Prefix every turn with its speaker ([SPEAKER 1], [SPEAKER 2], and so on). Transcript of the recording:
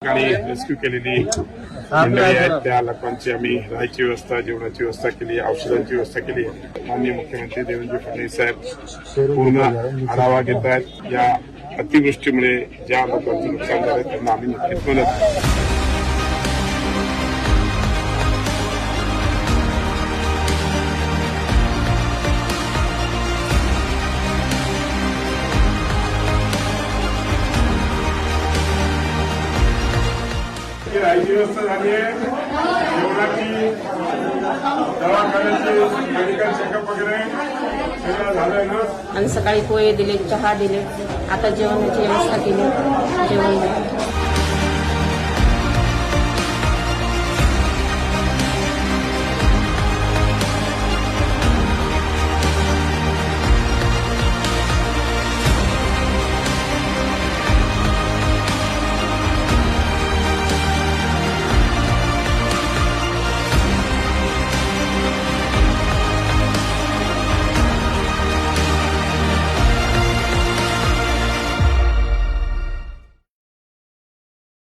[SPEAKER 1] आणि रेस्क्यू केलेली मंडळी आहेत त्या लोकांची आम्ही राहायची व्यवस्था, जेवणाची व्यवस्था केली, औषधांची व्यवस्था केली. माननीय मुख्यमंत्री देवेंद्र फडणवीस साहेब पूर्ण आढावा घेत आहेत. या अतिवृष्टीमुळे ज्या लोकांचं नुकसान झालं त्यांना आम्ही नक्कीच मदत. राहायची व्यवस्था झाली आहे, जेवणाची, दवाखान्याची, मेडिकल चेकअप वगैरे सगळं झालंय ना.
[SPEAKER 2] आणि सकाळी पोहे दिले, चहा दिले, आता जेवणाची व्यवस्था केली, जेवण